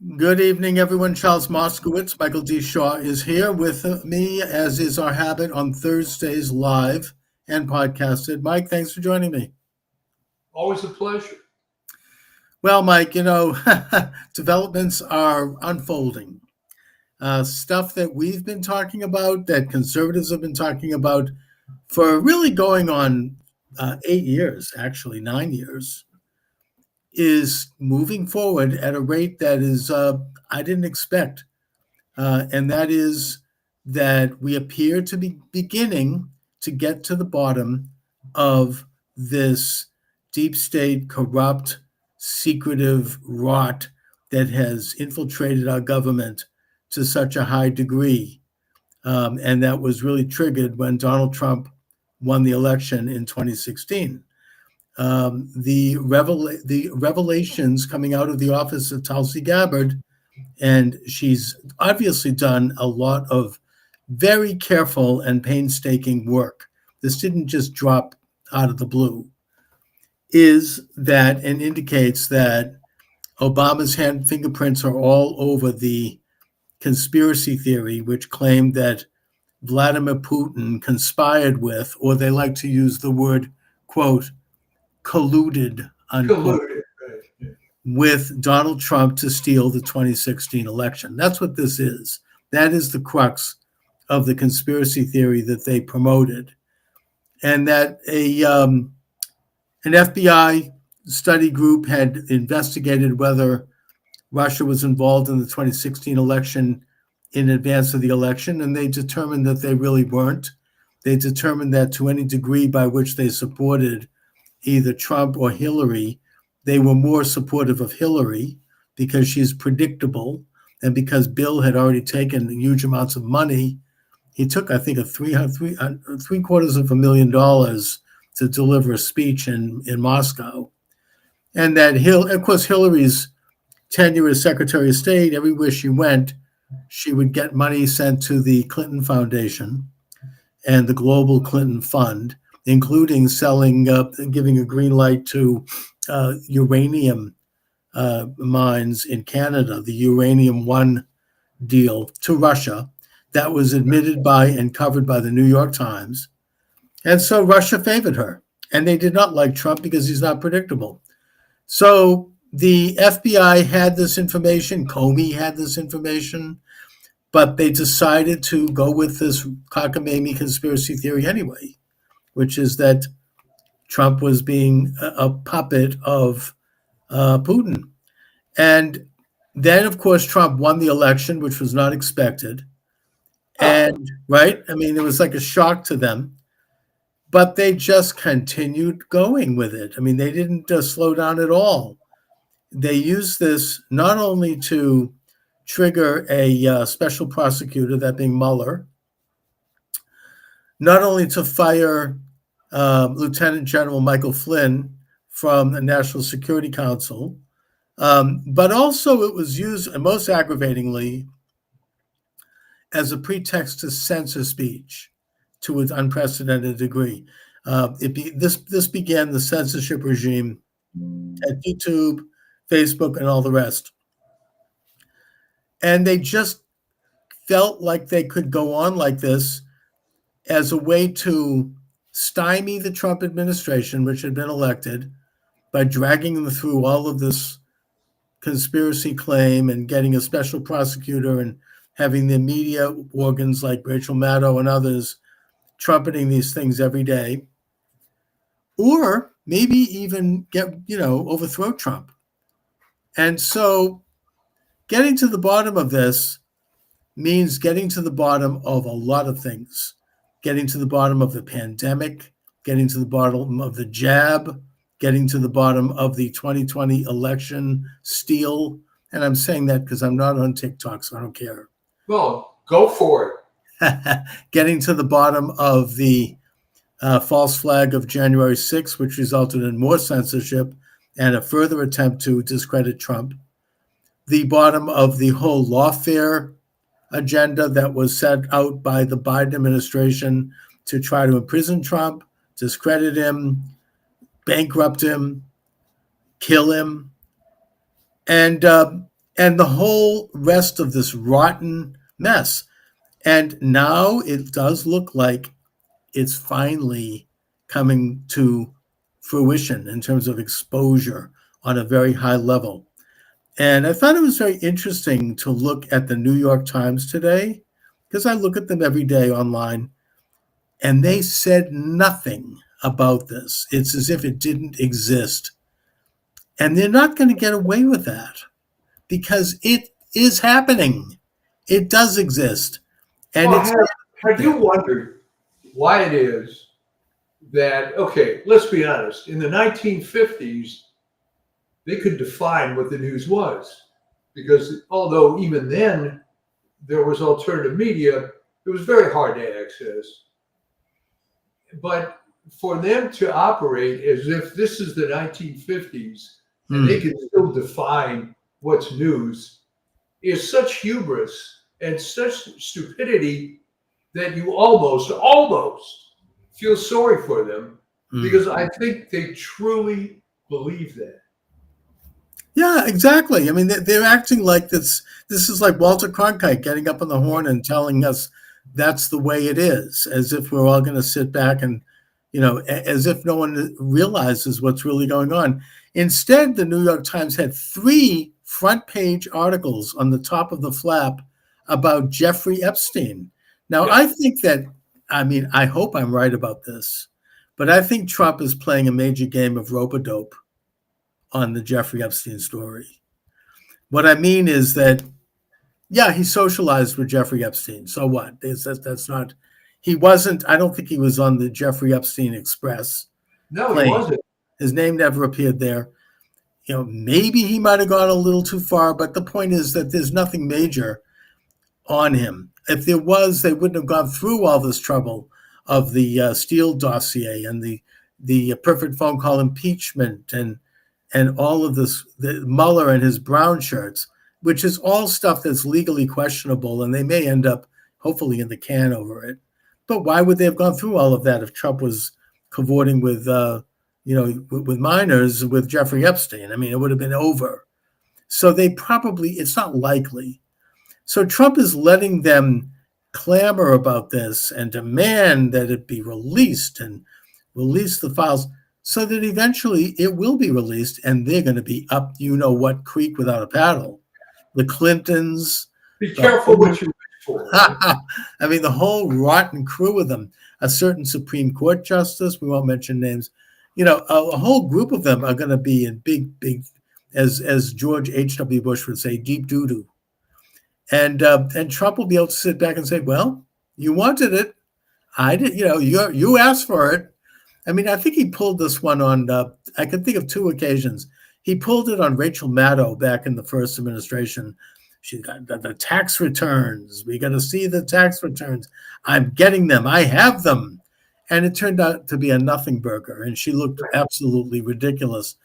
Good evening, everyone. Charles Moscowitz, Michael D. Shaw is here with me, as is our habit on Thursdays live and podcasted. Mike, thanks for joining me. Always a pleasure. Well, Mike, developments are unfolding. Stuff that we've been talking about, that conservatives have been talking about for really going on 8 years, actually 9 years, is moving forward at a rate that is I didn't expect. And that is that we appear to be beginning to get to the bottom of this deep state, corrupt, secretive rot that has infiltrated our government to such a high degree. And that was really triggered when Donald Trump won the election in 2016. The revelations coming out of the office of Tulsi Gabbard, and she's obviously done a lot of very careful and painstaking work. This didn't just drop out of the blue, is that and indicates that Obama's hand fingerprints are all over the conspiracy theory, which claimed that Vladimir Putin conspired with, or they like to use the word, quote, colluded, unquote, Colluded. Right. Yeah. with Donald Trump to steal the 2016 election. That's what this is. That is the crux of the conspiracy theory that they promoted. And that an FBI study group had investigated whether Russia was involved in the 2016 election in advance of the election, and they determined that they really weren't. They determined that to any degree by which they supported either Trump or Hillary, they were more supportive of Hillary because she's predictable and because Bill had already taken huge amounts of money. He took, I think, $750,000 to deliver a speech in Moscow. And that of course, Hillary's tenure as Secretary of State, everywhere she went, she would get money sent to the Clinton Foundation and the Global Clinton Fund, including giving a green light to uranium mines in Canada, the Uranium One deal to Russia that was admitted by and covered by the New York Times. And so Russia favored her. And they did not like Trump because he's not predictable. So the FBI had this information, Comey had this information, but they decided to go with this cockamamie conspiracy theory anyway, which is that Trump was being a puppet of Putin. And then, of course, Trump won the election, which was not expected. And, right? I mean, it was like a shock to them. But they just continued going with it. I mean, they didn't slow down at all. They used this not only to trigger a special prosecutor, that being Mueller, not only to fire Lieutenant General Michael Flynn from the National Security Council, but also it was used, and most aggravatingly, as a pretext to censor speech to an unprecedented degree. This began the censorship regime at YouTube, Facebook, and all the rest. And they just felt like they could go on like this as a way to stymie the Trump administration, which had been elected, by dragging them through all of this conspiracy claim and getting a special prosecutor and having the media organs like Rachel Maddow and others trumpeting these things every day, or maybe even overthrow Trump. And so getting to the bottom of this means getting to the bottom of a lot of things, getting to the bottom of the pandemic, getting to the bottom of the jab, getting to the bottom of the 2020 election steal. And I'm saying that because I'm not on TikTok, so I don't care. Well, go for it. Getting to the bottom of the false flag of January 6th, which resulted in more censorship and a further attempt to discredit Trump. The bottom of the whole lawfare agenda that was set out by the Biden administration to try to imprison Trump, discredit him, bankrupt him, kill him. And and the whole rest of this rotten mess. And now it does look like it's finally coming to fruition in terms of exposure on a very high level. And I thought it was very interesting to look at the New York Times today, because I look at them every day online, and they said nothing about this. It's as if it didn't exist. And they're not going to get away with that because it is happening. It does exist. And Well, it's have you wondered why it is that, okay, let's be honest, in the 1950s, they could define what the news was. Because although even then there was alternative media, it was very hard to access. But for them to operate as if this is the 1950s and they can still define what's news is such hubris and such stupidity that you almost feel sorry for them because I think they truly believe that. Yeah, exactly. I mean, they're acting like this. This is like Walter Cronkite getting up on the horn and telling us that's the way it is, as if we're all going to sit back and, as if no one realizes what's really going on. Instead, the New York Times had 3 front page articles on the top of the flap about Jeffrey Epstein. Now, Yeah. I think that, I hope I'm right about this, but I think Trump is playing a major game of rope-a-dope on the Jeffrey Epstein story. What I mean is that, yeah, he socialized with Jeffrey Epstein. So what? That's not, he wasn't, I don't think he was on the Jeffrey Epstein Express No, he plane. wasn't. His name never appeared there. Maybe he might have gone a little too far, but the point is that there's nothing major on him. If there was, they wouldn't have gone through all this trouble of the Steele dossier and the perfect phone call impeachment and all of this, the Mueller and his brown shirts, which is all stuff that's legally questionable, and they may end up hopefully in the can over it. But why would they have gone through all of that if Trump was cavorting with with minors with Jeffrey Epstein? I mean, it would have been over. So they probably, it's not likely. So Trump is letting them clamor about this and demand that it be released and release the files so that eventually it will be released and they're going to be up, what creek without a paddle. The Clintons. Be careful what you wish for. I mean, the whole rotten crew of them, a certain Supreme Court justice, we won't mention names, a whole group of them are going to be in big, as George H.W. Bush would say, deep doo-doo. And Trump will be able to sit back and say, well, you wanted it. I did, you asked for it. I mean, I think he pulled this one on, I can think of 2 occasions. He pulled it on Rachel Maddow back in the first administration. She got the tax returns. We got to see the tax returns. I'm getting them. I have them. And it turned out to be a nothing burger. And she looked absolutely ridiculous.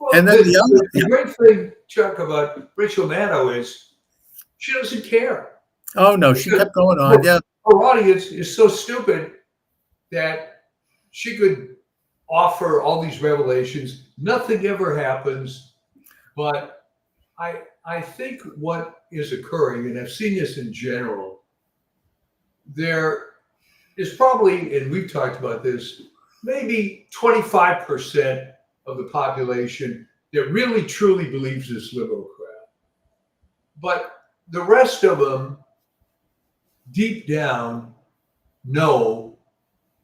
Well, and then the great thing, Chuck, about Rachel Maddow is she doesn't care. Oh, no, she kept going on. Yeah. Her audience is so stupid that she could offer all these revelations. Nothing ever happens. But I think what is occurring, and I've seen this in general, there is probably, and we've talked about this, maybe 25% of the population that really truly believes this liberal crap. But the rest of them, deep down, know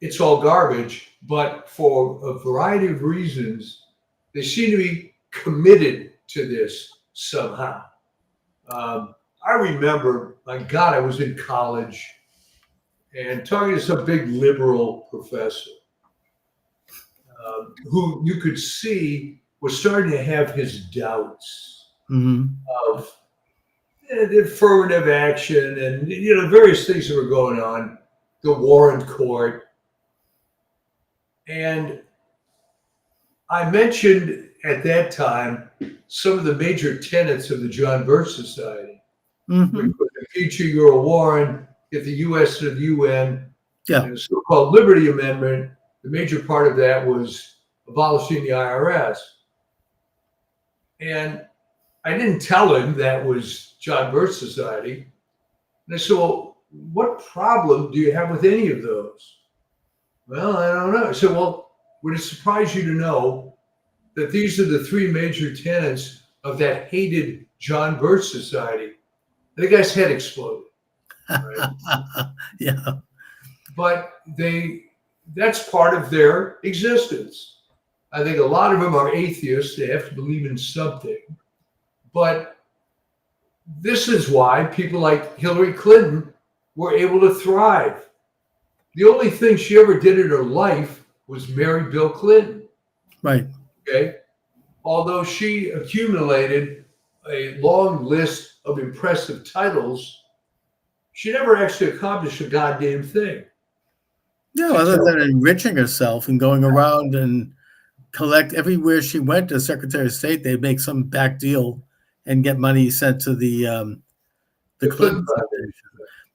it's all garbage, but for a variety of reasons, they seem to be committed to this somehow. I remember, my God, I was in college and talking to some big liberal professor who you could see was starting to have his doubts of the affirmative action and various things that were going on, the Warren Court. And I mentioned at that time some of the major tenets of the John Birch Society. Which was impeaching Earl Warren, get the U.S. to the UN, and the so-called Liberty Amendment. The major part of that was abolishing the IRS. And I didn't tell him that was John Birch Society. And I said, well, what problem do you have with any of those? Well, I don't know. I said, well, would it surprise you to know that these are the three major tenets of that hated John Birch Society? The guy's head exploded. Right? Yeah. But that's part of their existence. I think a lot of them are atheists. They have to believe in something. But this is why people like Hillary Clinton were able to thrive. The only thing she ever did in her life was marry Bill Clinton. Right. Okay. Although she accumulated a long list of impressive titles, she never actually accomplished a goddamn thing. No, other than enriching herself and going around and collect everywhere she went as Secretary of State, they'd make some back deal and get money sent to the Clinton Foundation.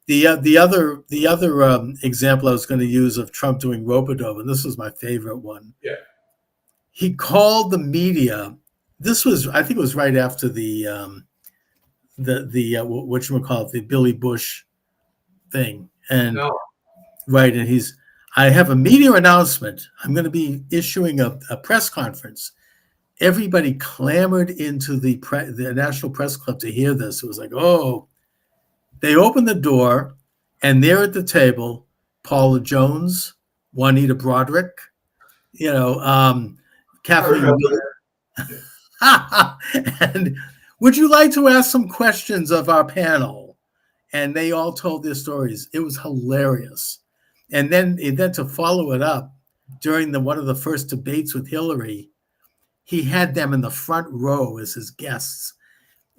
The other example I was going to use of Trump doing rope-a-dope, and this was my favorite one. Yeah. He called the media. This was, I think, it was right after the whatchamacallit, the Billy Bush thing, and right, and I have a media announcement. I'm going to be issuing a press conference. Everybody clamored into the National Press Club to hear this. It was like, oh, they opened the door, and there at the table, Paula Jones, Juanita Broderick, Kathleen. And would you like to ask some questions of our panel? And they all told their stories. It was hilarious. And then to follow it up, during one of the first debates with Hillary, he had them in the front row as his guests.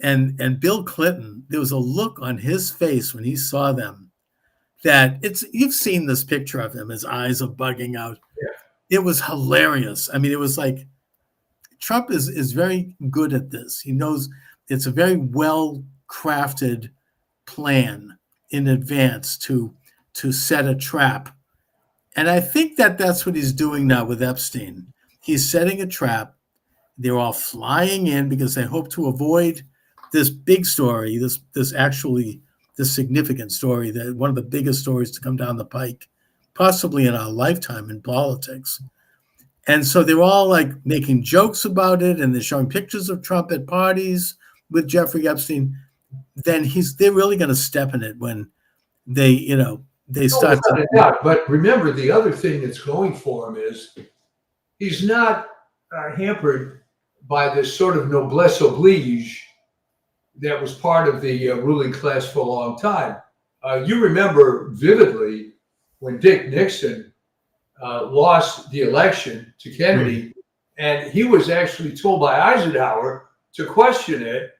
And Bill Clinton, there was a look on his face when he saw them that you've seen this picture of him, his eyes are bugging out. Yeah. It was hilarious. I mean, it was like, Trump is very good at this. He knows it's a very well-crafted plan in advance to set a trap. And I think that that's what he's doing now with Epstein. He's setting a trap. They're all flying in because they hope to avoid this big story, this significant story, that one of the biggest stories to come down the pike, possibly in our lifetime in politics. And so they're all like making jokes about it, and they're showing pictures of Trump at parties with Jeffrey Epstein. Then they're really going to step in it when they start. But remember, the other thing that's going for him is he's not hampered by this sort of noblesse oblige that was part of the ruling class for a long time. You remember vividly when Dick Nixon lost the election to Kennedy, and he was actually told by Eisenhower to question it.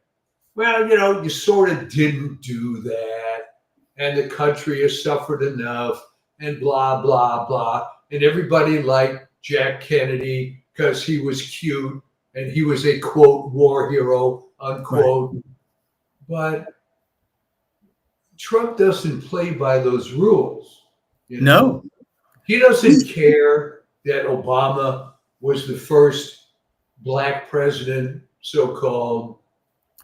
Well, you sort of didn't do that, and the country has suffered enough, and blah, blah, blah. And everybody liked Jack Kennedy because he was cute and he was a, quote, war hero, unquote. Right. But Trump doesn't play by those rules. No. He doesn't care that Obama was the first black president, so-called.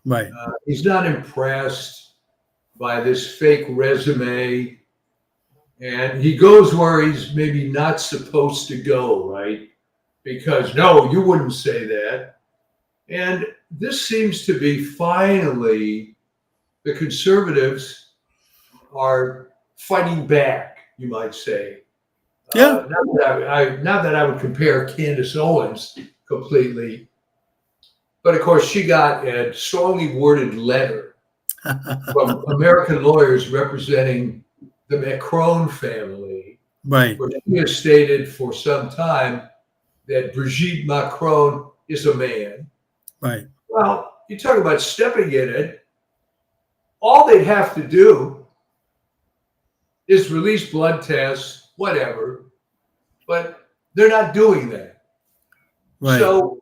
Right. He's not impressed by this fake resume. And he goes where he's maybe not supposed to go, right? Because, no, you wouldn't say that. And this seems to be finally the conservatives are fighting back, you might say. Yeah. Not that I would compare Candace Owens completely, but of course she got a strongly worded letter from American lawyers representing the Macron family, right? Where she has stated for some time that Brigitte Macron is a man. Right. Well, you talk about stepping in it. All they'd have to do is release blood tests, whatever, but they're not doing that. Right. So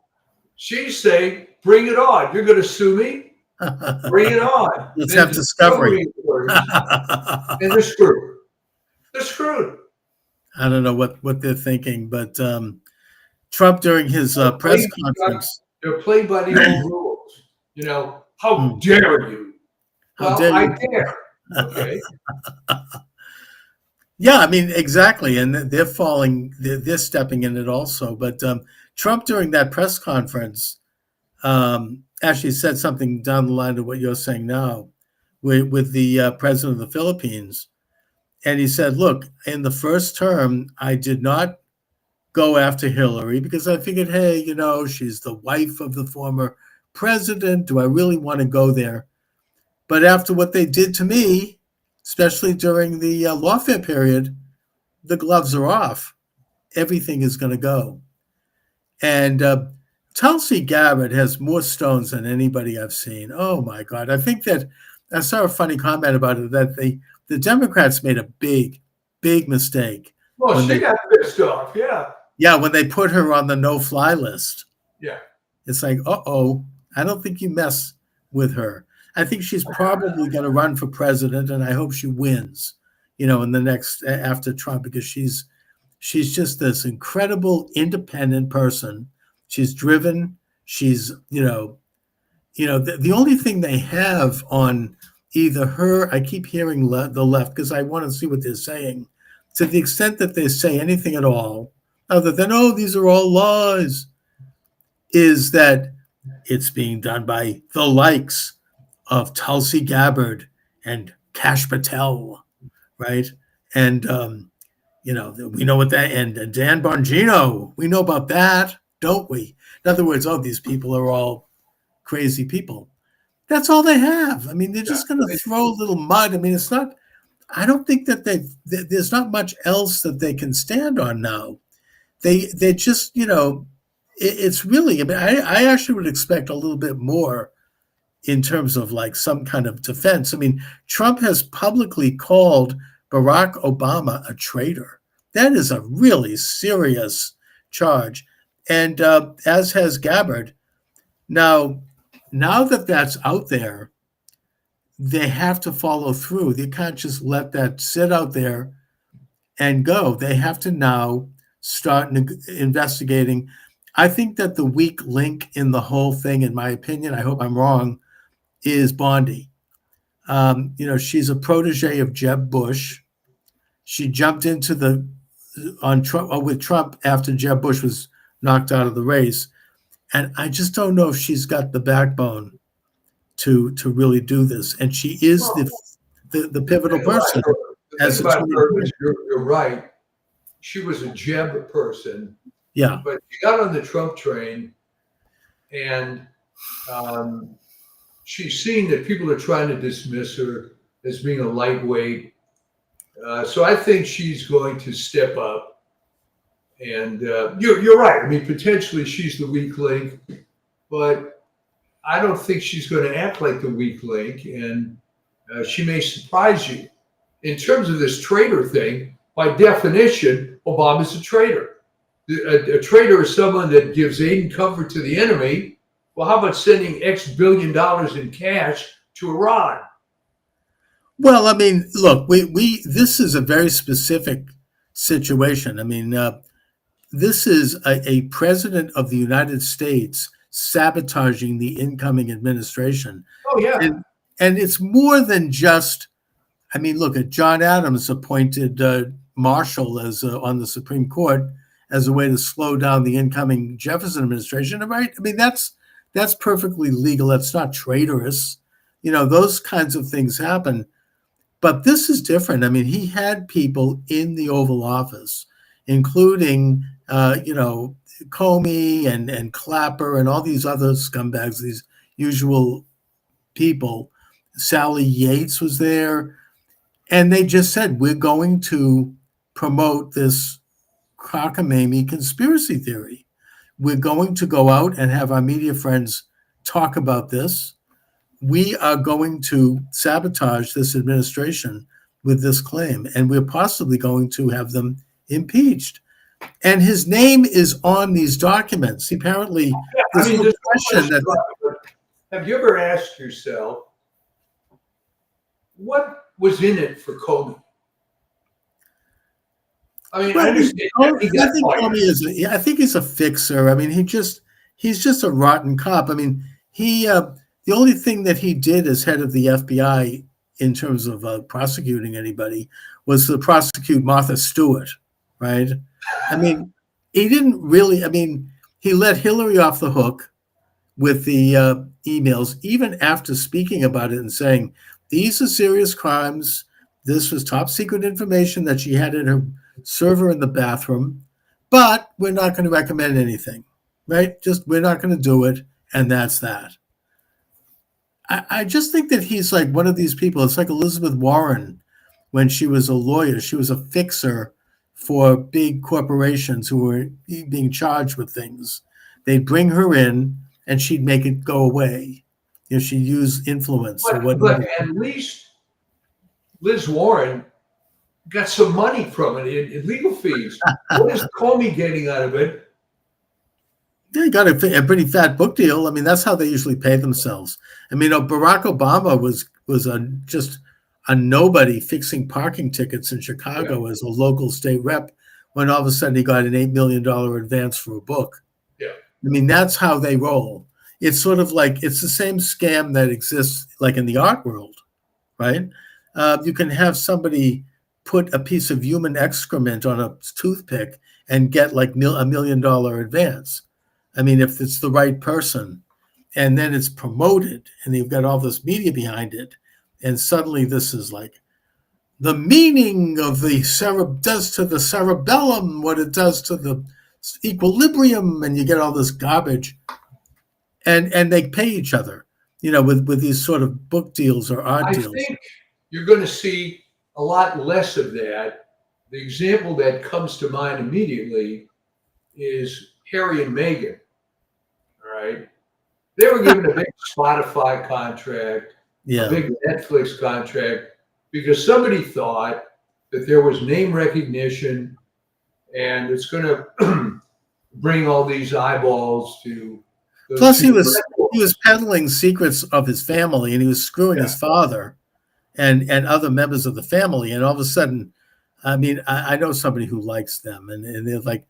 she's saying, bring it on. You're going to sue me? Bring it on. Let's have discovery. And they're screwed. They're screwed. I don't know what they're thinking, but Trump during his press conference. They're played by the old rules. How dare you? How Well, dare I you? dare. Okay. Yeah, I mean, exactly. And they're stepping in it also. But Trump, during that press conference, actually said something down the line of what you're saying now with the president of the Philippines. And he said, look, in the first term, I did not go after Hillary because I figured, hey, she's the wife of the former president. Do I really want to go there? But after what they did to me, especially during the lawfare period, the gloves are off. Everything is going to go. And Tulsi Gabbard has more stones than anybody I've seen. Oh my God! I think that I saw a funny comment about it that the Democrats made a big, big mistake Well, when she got pissed off. when they put her on the no-fly list. Yeah. It's like, I don't think you mess with her. I think she's probably going to run for president, and I hope she wins. In the next after Trump, because she's just this incredible independent person. She's driven. She's the only thing they have on either her. I keep hearing the left because I want to see what they're saying. To the extent that they say anything at all, other than these are all lies, is that it's being done by the likes of Tulsi Gabbard and Kash Patel, right? And we know what that, and Dan Bongino, we know about that, don't we? In other words, these people are all crazy people. That's all they have. I mean, they're just going to throw a little mud. I mean, it's not, I don't think that there's not much else that they can stand on now. They just, it's really, I mean, I actually would expect a little bit more in terms of like some kind of defense. I mean, Trump has publicly called Barack Obama a traitor. That is a really serious charge. And as has Gabbard. Now that that's out there, they have to follow through. They can't just let that sit out there and go. They have to now start investigating. I think that the weak link in the whole thing, in my opinion, I hope I'm wrong, is Bondi. She's a protege of Jeb Bush. She jumped into with Trump after Jeb Bush was knocked out of the race, and I just don't know if she's got the backbone to really do this. And she is the pivotal person. The thing about her is you're right. She was a Jeb person. Yeah. But she got on the Trump train, and she's seen that people are trying to dismiss her as being a lightweight. So I think she's going to step up. And you're right. I mean, potentially she's the weak link, but I don't think she's going to act like the weak link, and she may surprise you. In terms of this traitor thing, by definition, Obama's a traitor. A traitor is someone that gives aid and comfort to the enemy. Well, how about sending X billion dollars in cash to Iran? Well, I mean, look, we this is a very specific situation. I mean, this is a president of the United States sabotaging the incoming administration. Oh, yeah. And it's more than just, I mean, look, John Adams appointed Marshall as on the Supreme Court as a way to slow down the incoming Jefferson administration, right? I mean, that's perfectly legal. That's not traitorous. Those kinds of things happen. But this is different. I mean, he had people in the Oval Office, including, Comey and Clapper and all these other scumbags, these usual people. Sally Yates was there. And they just said, we're going to promote this cockamamie conspiracy theory. We're going to go out and have our media friends talk about this. We are going to sabotage this administration with this claim, and we're possibly going to have them impeached. And his name is on these documents. Apparently, have you ever asked yourself, what was in it for Comey? I mean, I understand. I think he's a fixer. I mean, he's just a rotten cop. I mean, he The only thing that he did as head of the FBI in terms of prosecuting anybody was to prosecute Martha Stewart, right? I mean, he didn't really, I mean, he let Hillary off the hook with the emails, even after speaking about it and saying, these are serious crimes. This was top secret information that she had in her server in the bathroom, but we're not going to recommend anything, right? Just, we're not going to do it. And that's that. I just think that he's like one of these people. It's like Elizabeth Warren when she was a lawyer. She was a fixer for big corporations who were being charged with things. They'd bring her in and she'd make it go away. You know, she'd use influence or But whatever. at least Liz Warren got some money from it in legal fees. What is Comey getting out of it? They got a pretty fat book deal. I mean, that's how they usually pay themselves. I mean, Barack Obama was just a nobody fixing parking tickets in Chicago as a local state rep when all of a sudden he got an $8 million advance for a book. Yeah. I mean, that's how they roll. It's sort of like, it's the same scam that exists like in the art world, right? You can have somebody put a piece of human excrement on a toothpick and get like $1 million advance. I mean, if it's the right person, and then it's promoted and you've got all this media behind it, and suddenly this is like the meaning of the does to the cerebellum what it does to the equilibrium, and you get all this garbage, and they pay each other, you know, with these sort of book deals or art deals. I think you're going to see a lot less of that. The example that comes to mind immediately is Harry and Meghan. All right. They were given a big Spotify contract, a big Netflix contract, because somebody thought that there was name recognition and it's going to bring all these eyeballs to. Plus, he was peddling secrets of his family, and he was screwing his father and other members of the family. And all of a sudden, I mean, I know somebody who likes them, and they're like,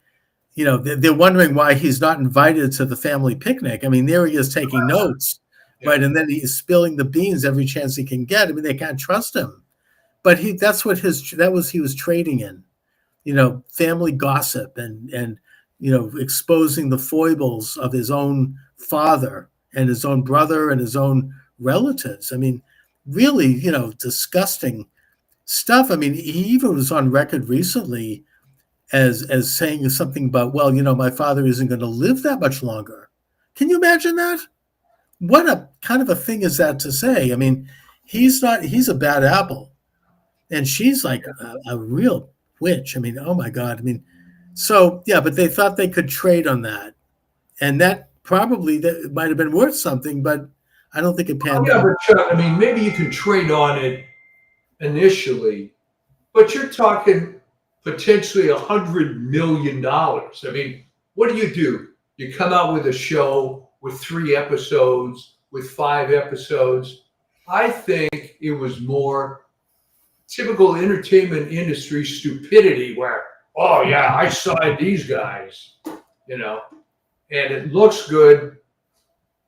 you know, they're wondering why he's not invited to the family picnic. I mean, there he is taking notes, right? And then he's spilling the beans every chance he can get. I mean, they can't trust him. But that was he was trading in, you know, family gossip and you know, exposing the foibles of his own father and his own brother and his own relatives. I mean, really, you know, disgusting stuff. I mean, he even was on record recently as saying something about, well, you know, my father isn't going to live that much longer. Can you imagine that? What a kind of a thing is that to say? I mean, he's a bad apple, and she's like a real witch. I mean, oh my God. I mean, so yeah, but they thought they could trade on that, and that probably that might have been worth something, but I don't think it panned out. But Chuck, I mean, maybe you can trade on it initially, but you're talking potentially $100 million. I mean, what do? You come out with a show with 3 episodes, with 5 episodes. I think it was more typical entertainment industry stupidity where, oh yeah, I signed these guys, you know, and it looks good,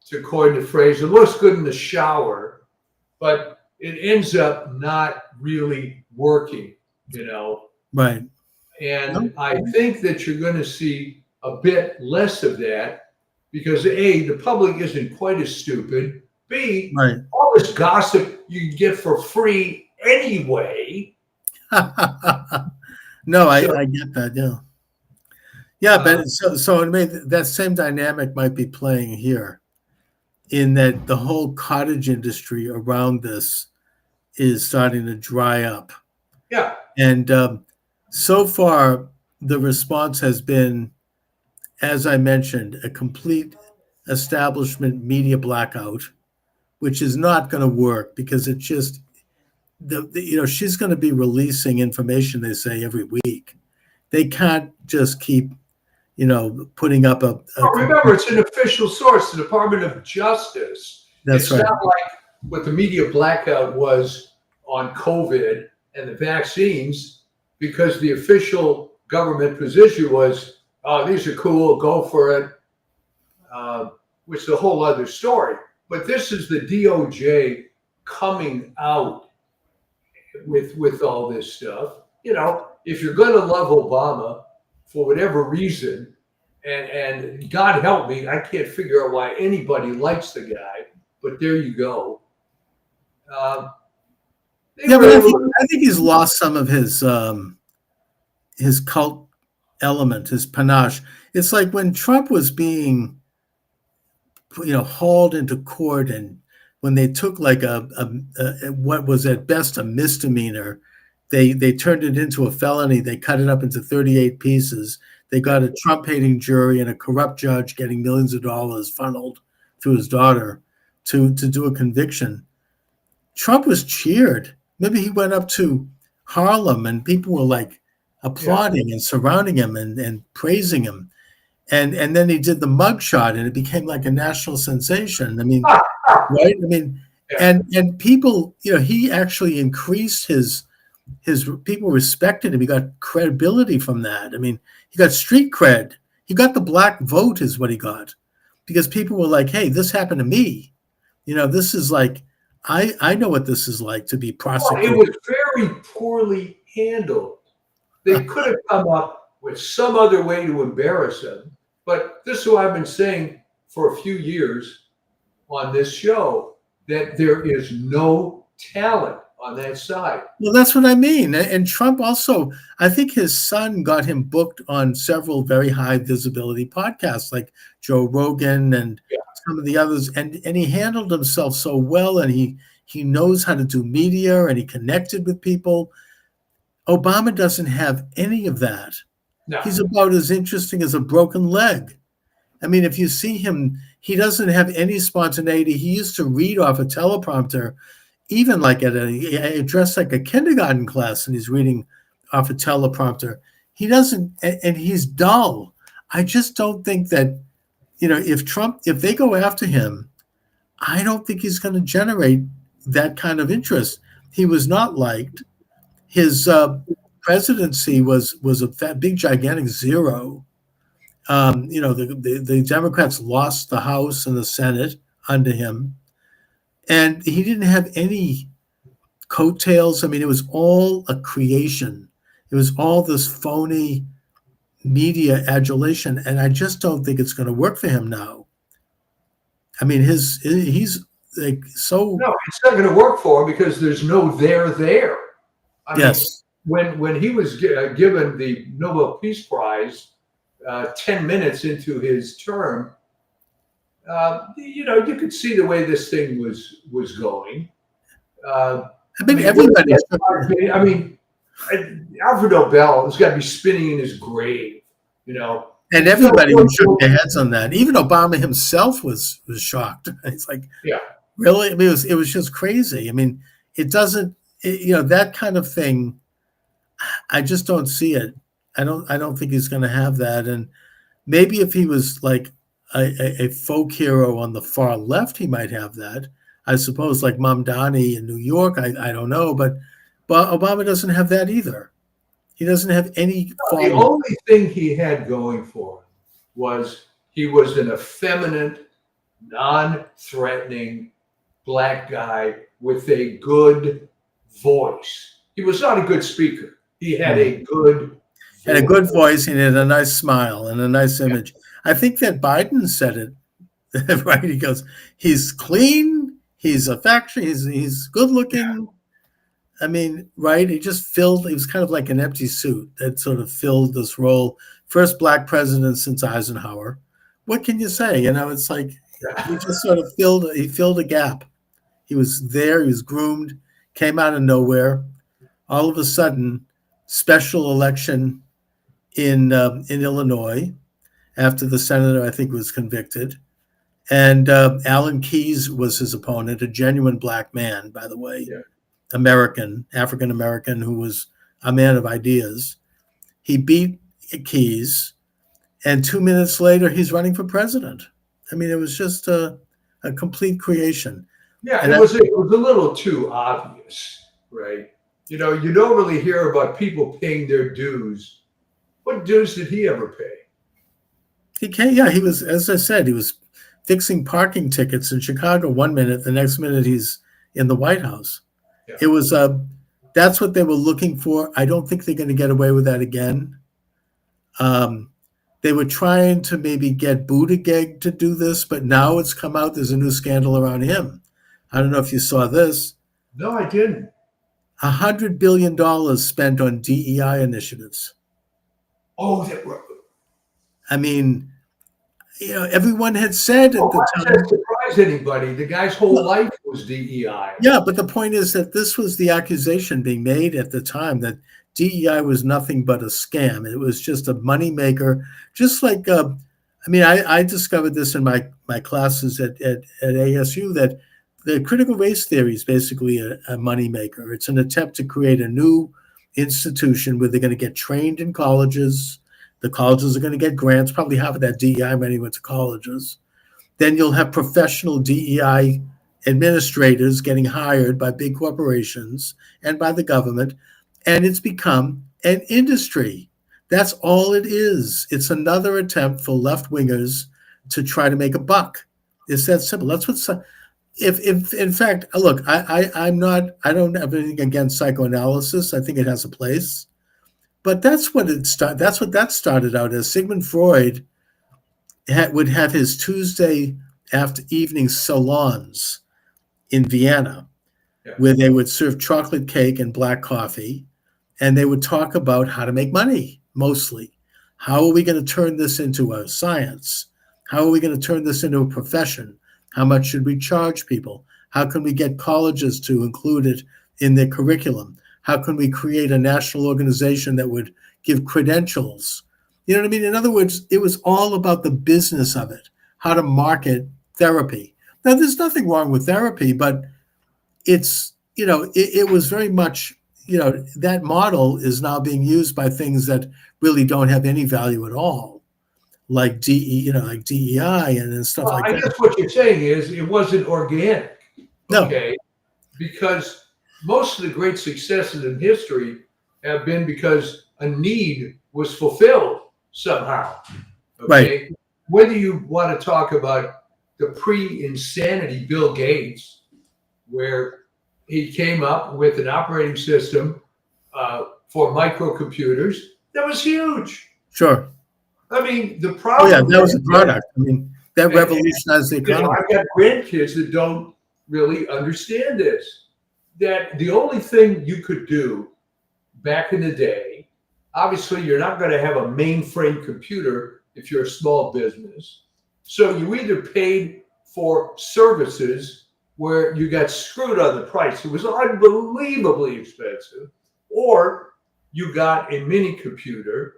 to coin the phrase, it looks good in the shower, but it ends up not really working, you know. Right. And I think that you're going to see a bit less of that because A, the public isn't quite as stupid. B, all this gossip you can get for free anyway. No, I get that. Yeah. Yeah, but so it that same dynamic might be playing here, in that the whole cottage industry around this is starting to dry up. Yeah. And so far, the response has been, as I mentioned, a complete establishment media blackout, which is not going to work because it just, you know, she's going to be releasing information, they say, every week. They can't just keep, you know, putting up a remember, it's an official source, the Department of Justice. That's right. It's not like what the media blackout was on COVID and the vaccines, because the official government position was, oh, these are cool, go for it, which is a whole other story. but this is the DOJ coming out with all this stuff. If you're going to love Obama for whatever reason, and God help me, I can't figure out why anybody likes the guy, but there you go. Yeah, but I think he's lost some of his cult element, his panache. It's like when Trump was being, hauled into court, and when they took like a what was at best a misdemeanor, they turned it into a felony. They cut it up into 38 pieces. They got a Trump-hating jury and a corrupt judge getting millions of dollars funneled through his daughter to do a conviction. Trump was cheered. Maybe he went up to Harlem and people were like applauding and surrounding him and praising him. And then he did the mugshot and it became like a national sensation. I mean, right? I mean, and people, he actually increased his people respected him. He got credibility from that. I mean, he got street cred. He got the black vote is what he got, because people were like, hey, this happened to me. This is like, I know what this is like to be prosecuted. It was very poorly handled. They could have come up with some other way to embarrass him. But this is what I've been saying for a few years on this show, that there is no talent on that side. Well, that's what I mean. And Trump also, I think his son got him booked on several very high visibility podcasts like Joe Rogan and some of the others. And he handled himself so well, and he knows how to do media, and he connected with people. Obama doesn't have any of that. No. He's about as interesting as a broken leg. I mean, if you see him, he doesn't have any spontaneity. He used to read off a teleprompter, even like dressed like a kindergarten class, and he's reading off a teleprompter. He doesn't, and he's dull. I just don't think that, if they go after him, I don't think he's going to generate that kind of interest. He was not liked. His presidency was a big, gigantic zero. The Democrats lost the House and the Senate under him, and he didn't have any coattails. I mean, it was all a creation. It was all this phony media adulation, and I just don't think it's going to work for him now. I mean, he's like so. No, it's not going to work for him because there's no there. I yes. mean, when he was given the Nobel Peace Prize 10 minutes into his term, you could see the way this thing was going. Everybody. Alfred Nobel has got to be spinning in his grave, And everybody shook their heads on that. Even Obama himself was shocked. It's like, really? I mean, it was just crazy. I mean, it doesn't. That kind of thing, I just don't see it. I don't think he's going to have that. And maybe if he was like a folk hero on the far left, he might have that. I suppose like Mamdani in New York. I don't know, but Obama doesn't have that either. He doesn't have any. The only thing he had going for him was he was an effeminate, non-threatening black guy with a good voice. He was not a good speaker. He had a good voice, and he had a nice smile and a nice image. I think that Biden said it right. He goes, he's clean, he's affectionate, he's good looking. I mean, right? He was kind of like an empty suit that sort of filled this role. First black president since Eisenhower. What can you say? It's like he just sort of filled a gap. He was there, he was groomed, came out of nowhere. All of a sudden, special election in Illinois after the senator, I think, was convicted. And Alan Keyes was his opponent, a genuine black man, by the way, African-American, who was a man of ideas. He beat Keyes, and 2 minutes later, he's running for president. I mean, it was just a complete creation. Yeah, and it was a little too obvious, right? You don't really hear about people paying their dues. What dues did he ever pay? He was, as I said, he was fixing parking tickets in Chicago one minute, the next minute he's in the White House. Yeah. It was that's what they were looking for. I don't think they're going to get away with that again. They were trying to maybe get Buttigieg to do this, but now it's come out there's a new scandal around him. I don't know if you saw this. No, I didn't. $100 billion spent on DEI initiatives. Oh, I mean, everyone had said at the why time. does that surprise anybody? The guy's whole life was DEI. Yeah, but the point is that this was the accusation being made at the time, that DEI was nothing but a scam. It was just a moneymaker, just like, I discovered this in my classes at ASU, that the critical race theory is basically a moneymaker. It's an attempt to create a new institution where they're going to get trained in colleges. The colleges are going to get grants. Probably half of that DEI money went to colleges. Then you'll have professional DEI administrators getting hired by big corporations and by the government. And it's become an industry. That's all it is. It's another attempt for left-wingers to try to make a buck. It's that simple. That's what. If in fact, look, I don't have anything against psychoanalysis. I think it has a place, but that's what that started out as. Sigmund Freud would have his Tuesday after evening salons in Vienna, where they would serve chocolate cake and black coffee, and they would talk about how to make money. Mostly, how are we going to turn this into a science? How are we going to turn this into a profession? How much should we charge people? How can we get colleges to include it in their curriculum? How can we create a national organization that would give credentials? You know what I mean? In other words, it was all about the business of it, how to market therapy. Now, there's nothing wrong with therapy, but it's, it was very much, that model is now being used by things that really don't have any value at all, like DEI and stuff like that. I guess what you're saying is it wasn't organic. No. Okay. Because most of the great successes in history have been because a need was fulfilled somehow. Okay. Right. Whether you want to talk about the pre-insanity Bill Gates, where he came up with an operating system for microcomputers that was huge. Sure. I mean, the problem. Oh yeah, that was a product. I mean, that revolutionized the economy. I've got grandkids that don't really understand this. That the only thing you could do back in the day, obviously, you're not going to have a mainframe computer if you're a small business. So you either paid for services where you got screwed on the price. It was unbelievably expensive. Or you got a mini computer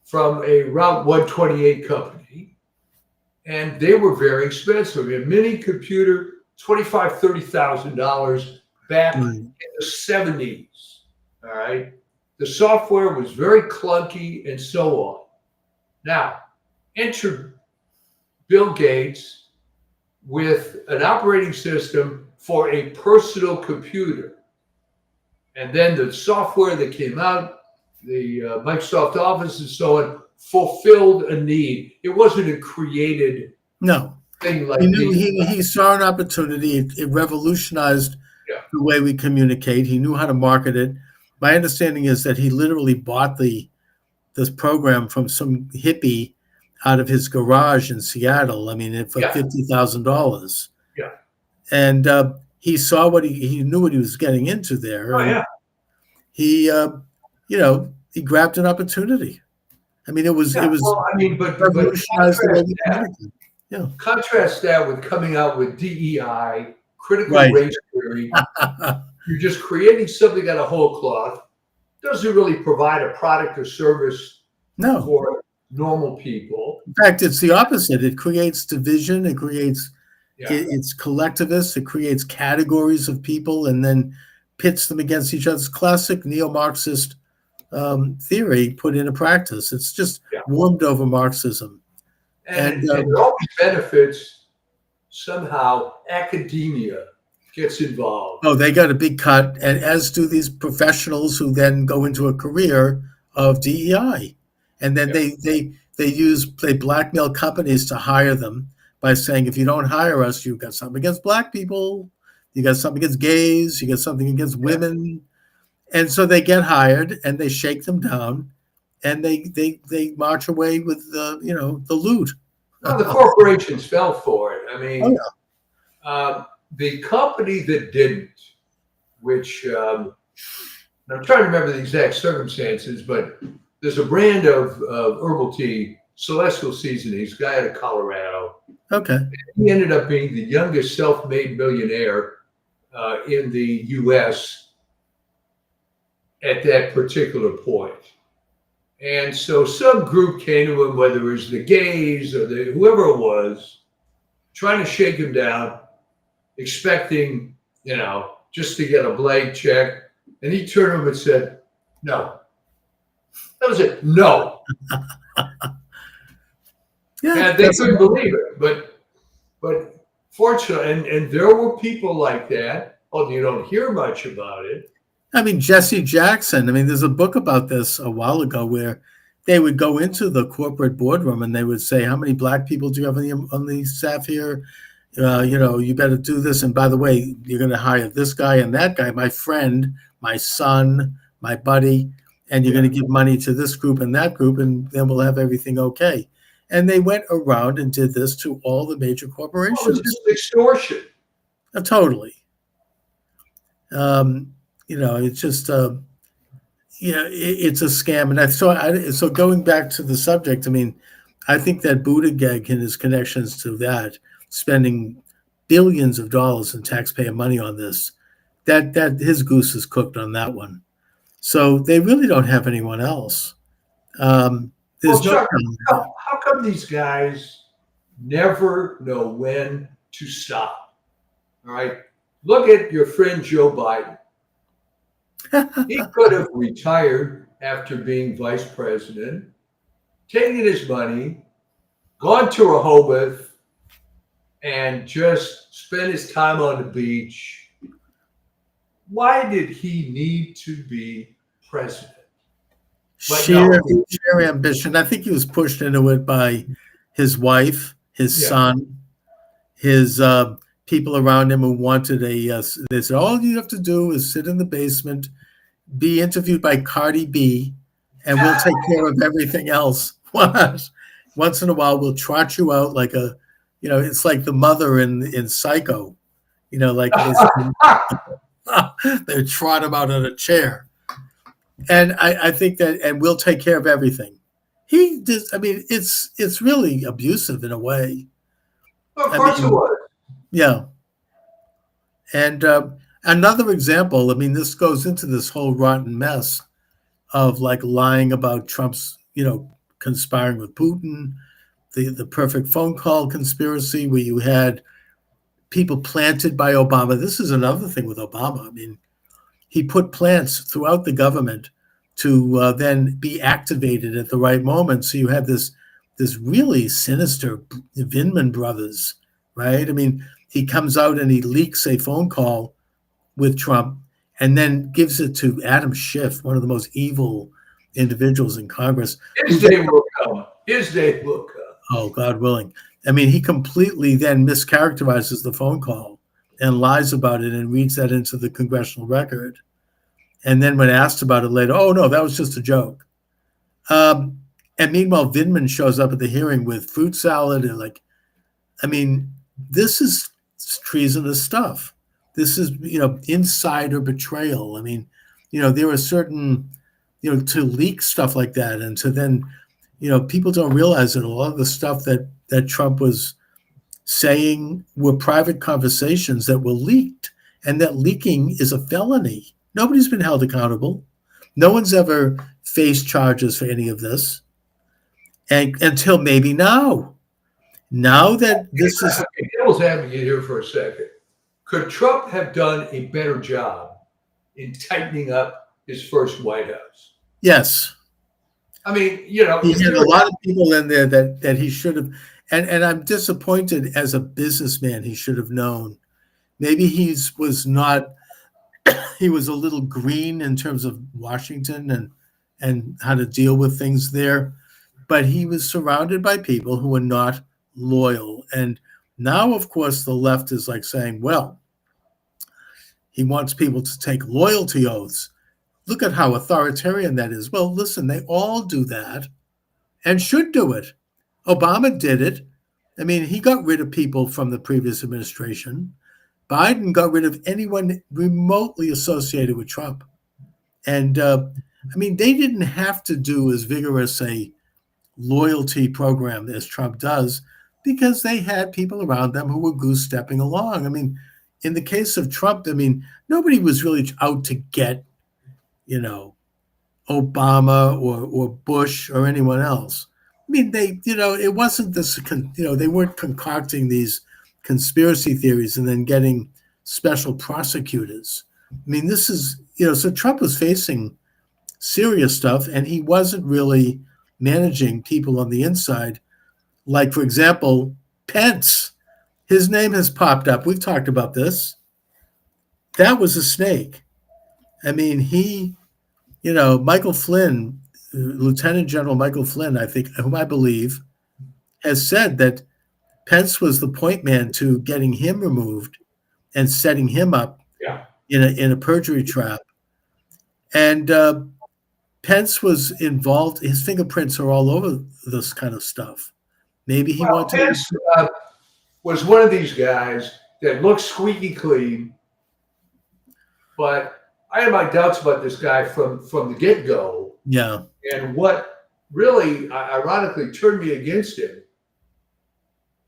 from a Route 128 company, and they were very expensive. A mini computer, $25,000, $30,000 back in the 70s. All right. The software was very clunky and so on. Now, enter Bill Gates with an operating system for a personal computer. And then the software that came out, the Microsoft Office and so on, fulfilled a need. It wasn't a created thing like he saw an opportunity. It revolutionized the way we communicate. He knew how to market it. My understanding is that he literally bought this program from some hippie out of his garage in Seattle. I mean, for $50,000. Yeah. And he saw he knew what he was getting into there. Oh, yeah. He, he grabbed an opportunity. I mean, it was revolutionized the way we communicate. Yeah. Contrast that with coming out with DEI, critical race theory. You're just creating something out of whole cloth. Doesn't really provide a product or service for normal people. In fact, it's the opposite. It creates division. It creates, it's collectivist. It creates categories of people and then pits them against each other. It's classic neo-Marxist theory put into practice. It's just warmed over Marxism. And it always benefits somehow academia gets involved. Oh, they got a big cut, and as do these professionals who then go into a career of DEI. And then they blackmail companies to hire them by saying, if you don't hire us, you've got something against black people, you got something against gays, you got something against women. And so they get hired and they shake them down and they march away with the loot. Well, the corporations fell for it. I mean, Oh, the company that didn't, which I'm trying to remember the exact circumstances, but there's a brand of herbal tea, Celestial Seasonings, guy out of Colorado. okay. He ended up being the youngest self-made millionaire in the U.S. at that particular point. And so some group came to him, whether it was the gays or whoever it was, trying to shake him down, expecting, just to get a blank check. And he turned to him and said, no. That was it. No. Yeah, And they couldn't believe it. But fortunately, and there were people like that. Oh, you don't hear much about it. I mean, Jesse Jackson. I mean, there's a book about this a while ago where they would go into the corporate boardroom and they would say, how many black people do you have on the staff here? You better do this. And by the way, you're going to hire this guy and that guy, my friend, my son, my buddy, and you're going to give money to this group and that group, and then we'll have everything okay. And they went around and did this to all the major corporations. Well, it's just extortion. Totally. It's just, it's a scam. And so going back to the subject, I mean, I think that Buttigieg and his connections to that, spending billions of dollars in taxpayer money on this, that his goose is cooked on that one. So they really don't have anyone else. Chuck, how come these guys never know when to stop? All right. Look at your friend Joe Biden. He could have retired after being vice president, taken his money, gone to Rehoboth, and just spent his time on the beach. Why did he need to be president? Sheer ambition. I think he was pushed into it by his wife, his son, his people around him who wanted they said, all you have to do is sit in the basement, be interviewed by Cardi B, and we'll take care of everything else. Once in a while, we'll trot you out like it's like the mother in Psycho, like they trot him out on a chair. And I think that, and we'll take care of everything. He just, I mean, it's really abusive in a way. Of course it was. Yeah. And another example, I mean, this goes into this whole rotten mess of like lying about Trump's, conspiring with Putin, the perfect phone call conspiracy where you had people planted by Obama. This is another thing with Obama. I mean, he put plants throughout the government to then be activated at the right moment. So you had this really sinister Vindman brothers, right? I mean, he comes out and he leaks a phone call with Trump and then gives it to Adam Schiff, one of the most evil individuals in Congress. His day will come. His day will come. Oh, God willing. I mean, he completely then mischaracterizes the phone call and lies about it and reads that into the congressional record. And then when asked about it later, oh, no, that was just a joke. And meanwhile, Vindman shows up at the hearing with fruit salad and this is treasonous stuff. This is, insider betrayal. I mean, there are certain, to leak stuff like that and to then, people don't realize that a lot of the stuff that Trump was saying were private conversations that were leaked, and that leaking is a felony. Nobody's been held accountable. No one's ever faced charges for any of this. And until maybe now. Now that this is... Devil's advocate here for a second. Could Trump have done a better job in tightening up his first White House? Yes. I mean, he had a lot of people in there that he should have... And I'm disappointed as a businessman, he should have known. Maybe he was a little green in terms of Washington and how to deal with things there. But he was surrounded by people who were not loyal. And Now, of course, the left is like saying, well, he wants people to take loyalty oaths. Look at how authoritarian that is. Well, listen, they all do that and should do it. Obama did it. I mean, he got rid of people from the previous administration. Biden got rid of anyone remotely associated with Trump. And I mean, they didn't have to do as vigorous a loyalty program as Trump does because they had people around them who were goose stepping along. I mean, in the case of Trump, I mean, nobody was really out to get, you know, Obama or Bush or anyone else. I mean, they, it wasn't this, they weren't concocting these conspiracy theories and then getting special prosecutors. I mean, this is, so Trump was facing serious stuff and he wasn't really managing people on the inside. Like, for example, Pence, his name has popped up. We've talked about this. That was a snake. I mean, Michael Flynn, Lieutenant General Michael Flynn, I think, whom I believe, has said that Pence was the point man to getting him removed and setting him up in a perjury trap. And Pence was involved. His fingerprints are all over this kind of stuff. Maybe he wanted Pence was one of these guys that looked squeaky clean, but I had my doubts about this guy from the get-go. Yeah. And what really, ironically, turned me against him,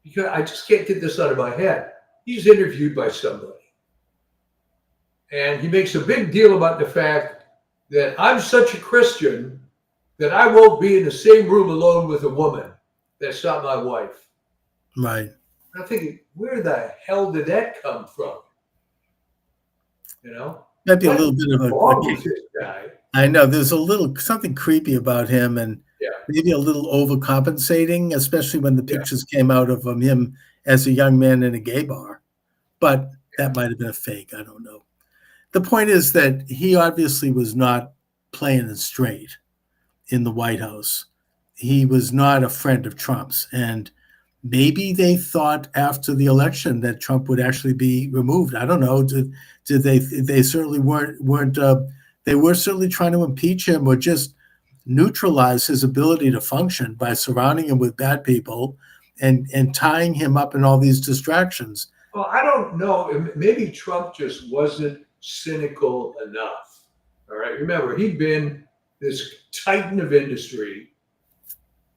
because I just can't get this out of my head. He's interviewed by somebody. And he makes a big deal about the fact that I'm such a Christian that I won't be in the same room alone with a woman that's not my wife. Right. And I'm thinking, where the hell did that come from? Might be a little bit of this guy? I know there's a little something creepy about him, and maybe a little overcompensating, especially when the pictures came out of him as a young man in a gay bar. But that might have been a fake. I don't know. The point is that he obviously was not playing it straight in the White House. He was not a friend of Trump's, and maybe they thought after the election that Trump would actually be removed. I don't know. Did they? They certainly weren't. They were certainly trying to impeach him or just neutralize his ability to function by surrounding him with bad people and tying him up in all these distractions. Well, I don't know. Maybe Trump just wasn't cynical enough. All right. Remember, he'd been this titan of industry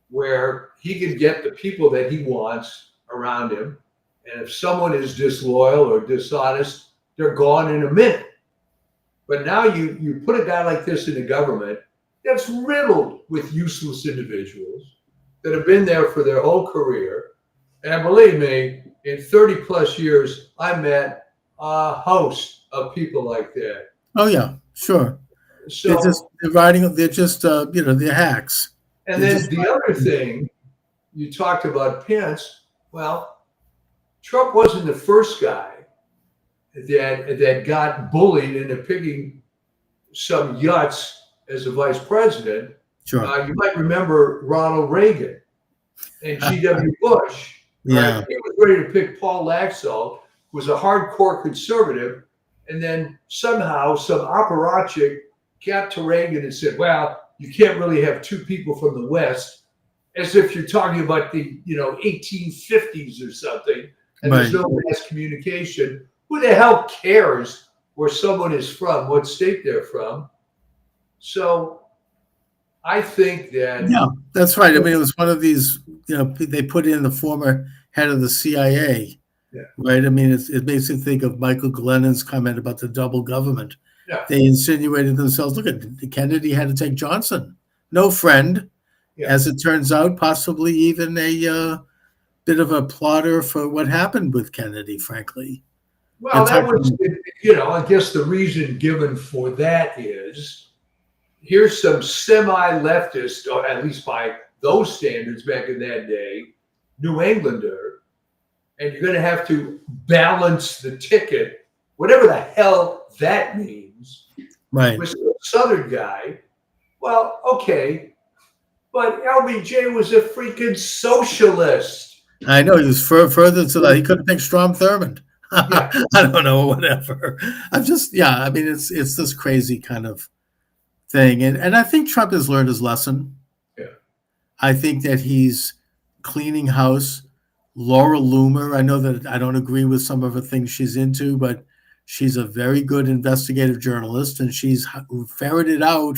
where he can get the people that he wants around him. And if someone is disloyal or dishonest, they're gone in a minute. But now you put a guy like this in the government that's riddled with useless individuals that have been there for their whole career. And believe me, in 30 plus years, I met a host of people like that. Oh yeah, sure. So they're just they're hacks. And then the other thing, you talked about Pence. Well, Trump wasn't the first guy that got bullied into picking some yuts as a vice president. Sure. You might remember Ronald Reagan and G.W. Bush. Yeah. Right? He was ready to pick Paul Laxalt, who was a hardcore conservative, and then somehow some apparatchik got to Reagan and said, well, you can't really have two people from the West, as if you're talking about the 1850s or something, and there's no mass communication. Who the hell cares where someone is from, what state they're from? So I think that... Yeah, that's right. I mean, it was one of these, they put in the former head of the CIA, right? I mean, it makes you think of Michael Glennon's comment about the double government. Yeah. They insinuated themselves, look at Kennedy had to take Johnson. No friend, as it turns out, possibly even a bit of a plotter for what happened with Kennedy, frankly. Well, that was, I guess the reason given for that is, here's some semi-leftist, or at least by those standards back in that day, New Englander, and you're going to have to balance the ticket, whatever the hell that means, right? With a Southern guy. Well, okay, but LBJ was a freaking socialist. I know he was further to that. He could have picked Strom Thurmond. Yeah. I don't know, whatever. I'm just, yeah. I mean, it's this crazy kind of thing, and I think Trump has learned his lesson. Yeah. I think that he's cleaning house. Laura Loomer, I know that I don't agree with some of the things she's into, but she's a very good investigative journalist, and she's ferreted out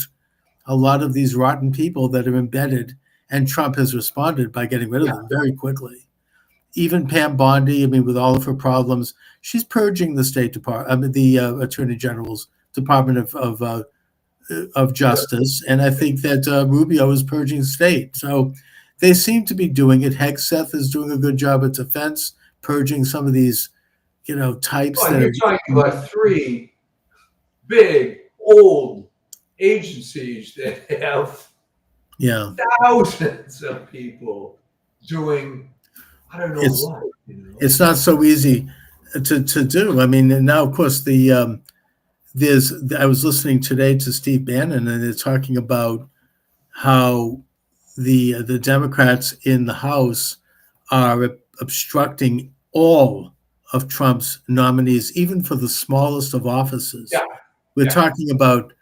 a lot of these rotten people that are embedded, and Trump has responded by getting rid of them very quickly. Even Pam Bondi, I mean, with all of her problems, she's purging the State Department, I mean, the Attorney General's Department of Justice, and I think that Rubio is purging state. So they seem to be doing it. Hegseth is doing a good job at defense, purging some of these, types Well, that you're are. talking about three big, old agencies that have Yeah, thousands of people doing, I don't know it's what. it's not so easy to do. I mean, and now of course I was listening today to Steve Bannon, and they're talking about how the Democrats in the House are obstructing all of Trump's nominees, even for the smallest of offices. Yeah. We're Yeah. talking about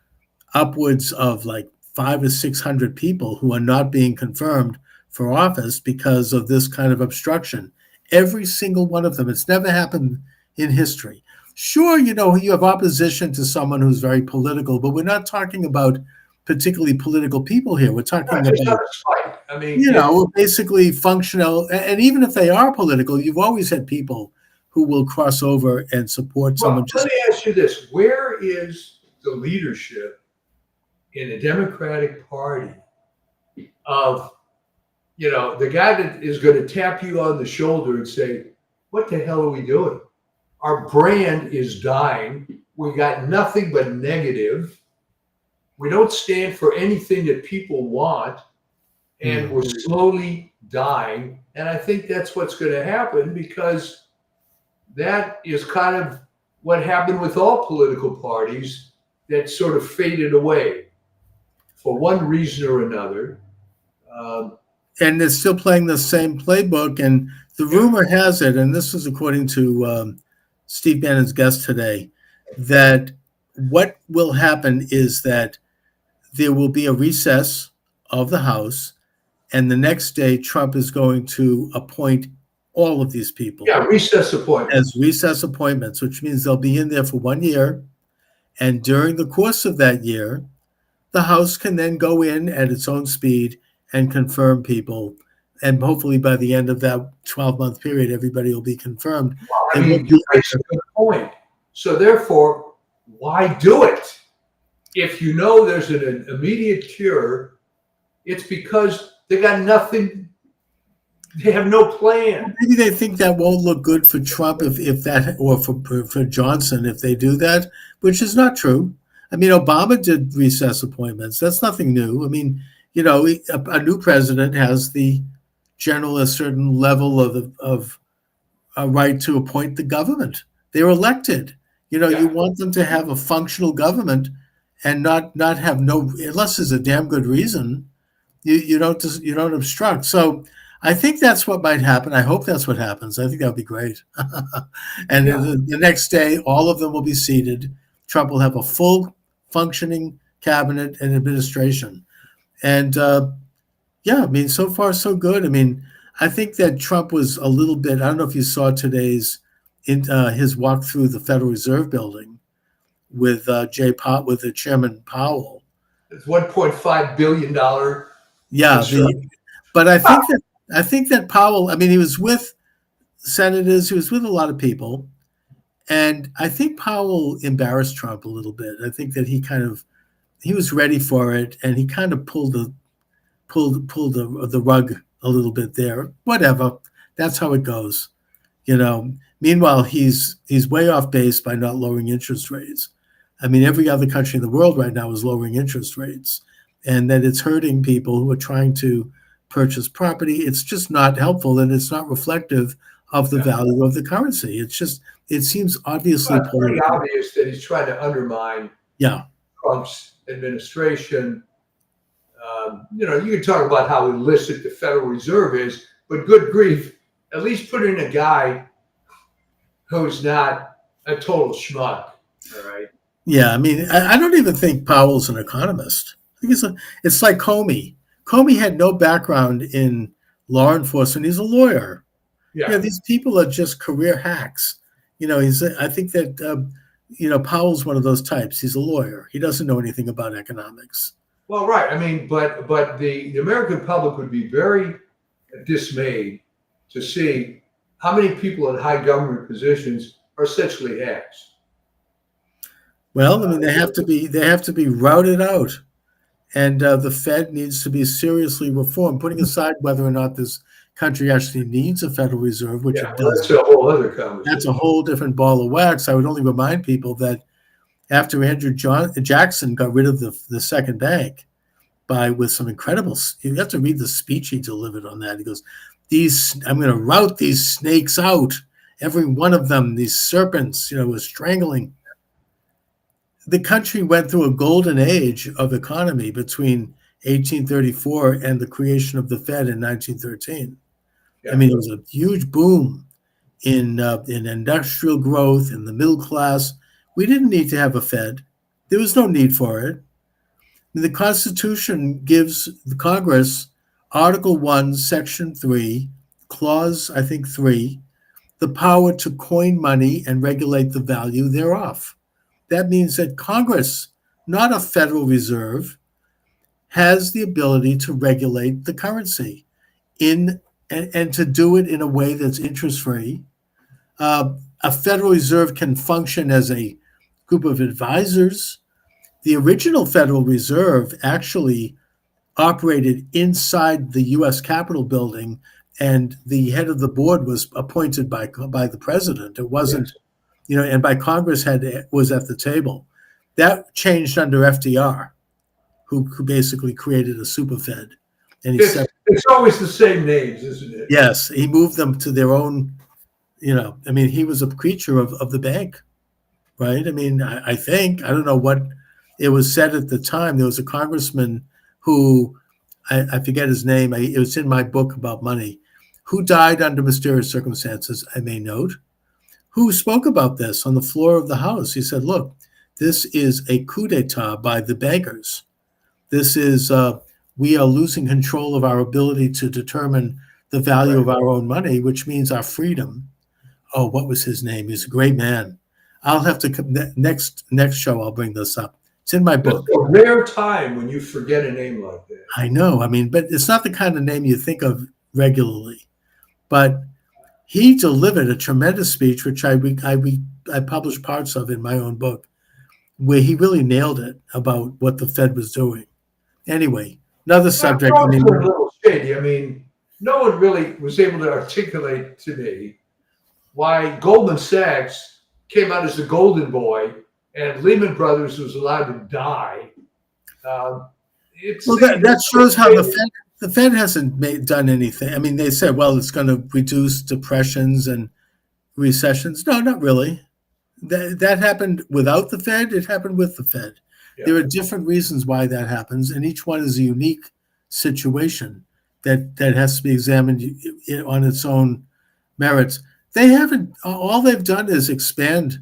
upwards of like 500 or 600 people who are not being confirmed for office because of this kind of obstruction. Every single one of them. It's never happened in history. Sure, you have opposition to someone who's very political, but we're not talking about particularly political people here. We're talking Not just about, out of spite. I mean, basically functional. And even if they are political, you've always had people who will cross over and support someone. well, let me ask you this. Where is the leadership in the Democratic Party of, the guy that is going to tap you on the shoulder and say, what the hell are we doing? Our brand is dying. We got nothing but negative. We don't stand for anything that people want, and we're slowly dying. And I think that's what's going to happen, because that is kind of what happened with all political parties that sort of faded away for one reason or another. And they're still playing the same playbook. And the rumor has it, and this was according to Steve Bannon's guest today, that what will happen is that there will be a recess of the House, and the next day Trump is going to appoint all of these people. Yeah, recess appointments. As recess appointments, which means they'll be in there for 1 year. And during the course of that year, the House can then go in at its own speed and confirm people. And hopefully by the end of that 12-month period, everybody will be confirmed. Well, I mean, you raise a good point. So therefore, why do it? If you know there's an immediate cure, it's because they got nothing. They have no plan. Maybe they think that won't look good for Trump if that, or for Johnson if they do that, which is not true. I mean, Obama did recess appointments. That's nothing new. I mean, a new president has the general a certain level of a right to appoint the government. They're elected. You want them to have a functional government and not have unless there's a damn good reason. You don't obstruct. So I think that's what might happen. I hope that's what happens. I think that would be great. And the next day, all of them will be seated. Trump will have a full functioning cabinet and administration. And I mean, so far so good. I mean, I think that Trump was a little bit. I don't know if you saw today's his walk through the Federal Reserve building with with the Chairman Powell. It's $1.5 billion. Yeah, but I think that Powell. I mean, he was with senators. He was with a lot of people, and I think Powell embarrassed Trump a little bit. I think that he was ready for it, and he kind of pulled the rug a little bit there. Whatever, that's how it goes. Meanwhile, he's way off base by not lowering interest rates. I mean, every other country in the world right now is lowering interest rates, and that it's hurting people who are trying to purchase property. It's just not helpful, and it's not reflective of the value of the currency. It seems obviously pretty obvious that he's trying to undermine Trump's administration. You can talk about how illicit the Federal Reserve is, but good grief, at least put in a guy who's not a total schmuck. All right. Yeah, I mean, I don't even think Powell's an economist. I think it's like Comey. Comey had no background in law enforcement. He's a lawyer. Yeah. These people are just career hacks. I think that Powell's one of those types. He's a lawyer. He doesn't know anything about economics. Well, right. I mean, but the American public would be very dismayed to see how many people in high government positions are essentially hacks. Well, I mean, they have to be routed out, and the Fed needs to be seriously reformed. Putting aside whether or not this country actually needs a Federal Reserve, which it does. That's a whole other conversation. That's a whole different ball of wax. I would only remind people that after Andrew Jackson got rid of the second bank with some incredible, you have to read the speech he delivered on that. He goes, I'm going to rout these snakes out. Every one of them, these serpents, was strangling. The country went through a golden age of economy between 1834 and the creation of the Fed in 1913. Yeah. I mean, it was a huge boom in industrial growth, in the middle class. We didn't need to have a Fed. There was no need for it. The Constitution gives the Congress, Article 1, Section 3, Clause, I think, 3, the power to coin money and regulate the value thereof. That means that Congress, not a Federal Reserve, has the ability to regulate the currency and to do it in a way that's interest-free. A Federal Reserve can function as a group of advisors. The original Federal Reserve actually operated inside the U.S. Capitol building, and the head of the board was appointed by the president. It wasn't, and by Congress was at the table. That changed under FDR, who basically created a super Fed. And it's always the same names, isn't it? Yes, he moved them to their own. I mean, he was a creature of the bank, right? I mean, I don't know what it was said at the time. There was a congressman who, I forget his name, it was in my book about money, who died under mysterious circumstances, I may note, who spoke about this on the floor of the House. He said, look, this is a coup d'etat by the bankers. This is, we are losing control of our ability to determine the value of our own money, which means our freedom. Oh, what was his name? He's a great man. I'll have to, next show, I'll bring this up. It's in my book. It's a rare time when you forget a name like that. I know. I mean, but it's not the kind of name you think of regularly. But he delivered a tremendous speech, which I published parts of in my own book, where he really nailed it about what the Fed was doing. Anyway, another subject. A little shady. I mean, no one really was able to articulate to me why Goldman Sachs came out as the golden boy and Lehman Brothers was allowed to die. That shows how the Fed hasn't done anything. I mean, they said, well, it's going to reduce depressions and recessions. No, not really. That happened without the Fed. It happened with the Fed. Yeah. There are different reasons why that happens, and each one is a unique situation that has to be examined on its own merits. They haven't. All they've done is expand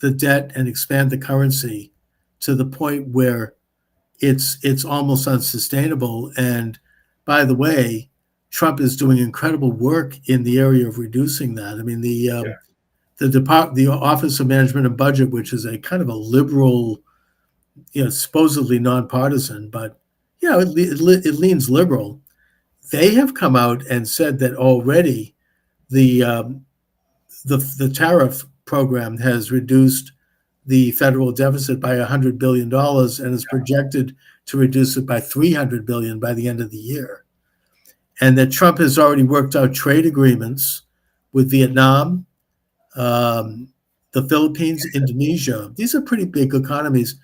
the debt and expand the currency to the point where it's almost unsustainable. And by the way, Trump is doing incredible work in the area of reducing that. I mean, the Office of Management and Budget, which is a kind of a liberal, supposedly nonpartisan, but it leans liberal. They have come out and said that already the tariff program has reduced the federal deficit by $100 billion and is projected to reduce it by $300 billion by the end of the year. And that Trump has already worked out trade agreements with Vietnam, the Philippines, Indonesia. These are pretty big economies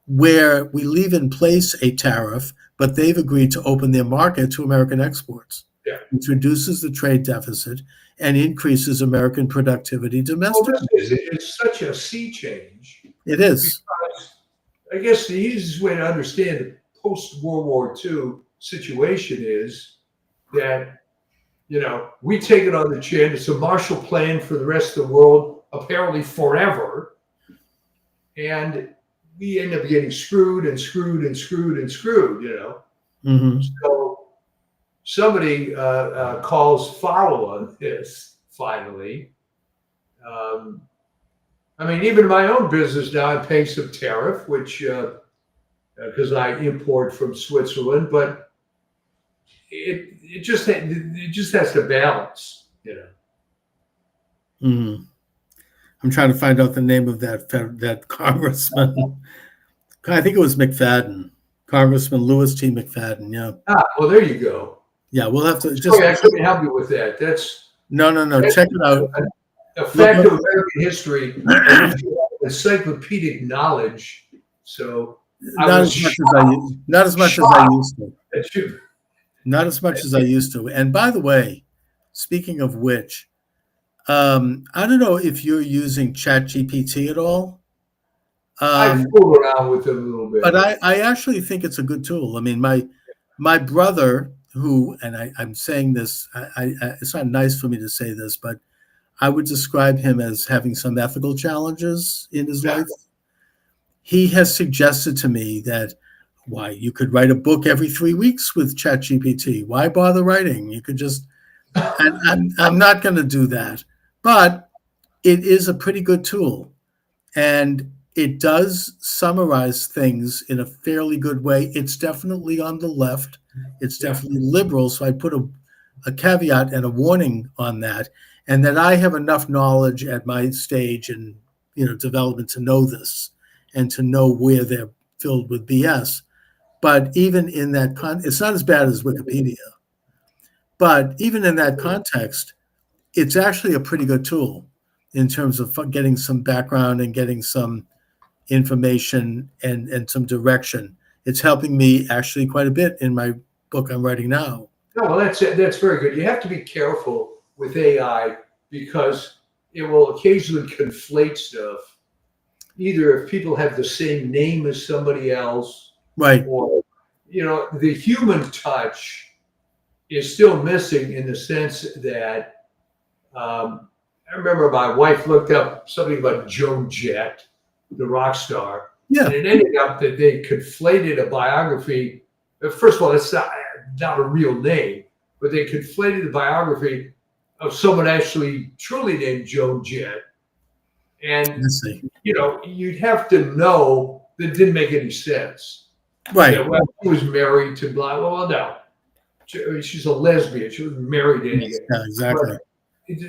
where we leave in place a tariff, but they've agreed to open their market to American exports, which reduces the trade deficit and increases American productivity domestically. It's such a sea change. It is. I guess the easiest way to understand the post-World War II situation is that we take it on the chin. It's a Marshall Plan for the rest of the world, apparently forever. And we end up getting screwed and screwed and screwed and screwed, Mm-hmm. So somebody calls foul on this finally. Even in my own business now, I'm paying some tariff, which because I import from Switzerland, but it just has to balance, Mm-hmm. I'm trying to find out the name of that congressman. I think it was McFadden, Congressman Louis T. McFadden. Yeah. Well, there you go. Yeah, we'll have to I couldn't help you with that. No. Check it out. A fact of American history, encyclopedic knowledge. So not as much as I used to. Not as much as I used to. And by the way, speaking of which, I don't know if you're using ChatGPT at all. I fool around with it a little bit, but I actually think it's a good tool. I mean, my brother, who, and I'm saying this, it's not nice for me to say this, but I would describe him as having some ethical challenges in his life. He has suggested to me that why you could write a book every 3 weeks with ChatGPT. Why bother writing? You could just. And I'm not going to do that, but it is a pretty good tool, and it does summarize things in a fairly good way. It's definitely on the left. It's definitely liberal. So I put a caveat and a warning on that, and that I have enough knowledge at my stage in development to know this and to know where they're filled with BS. But even in that it's not as bad as Wikipedia. But even in that context, it's actually a pretty good tool in terms of getting some background and getting some information and some direction. It's helping me actually quite a bit in my book I'm writing now. No, well, that's very good. You have to be careful with AI because it will occasionally conflate stuff. Either if people have the same name as somebody else, right, or the human touch is still missing in the sense that I remember my wife looked up something about Joan Jett, the rock star. Yeah. And it ended up that they conflated a biography. First of all, it's not a real name, but they conflated the biography of someone actually truly named Joan Jett. And, you'd have to know that it didn't make any sense. Right. Well, she was married to blah, well, no. She's a lesbian. She wasn't married to anyone. Yeah, exactly.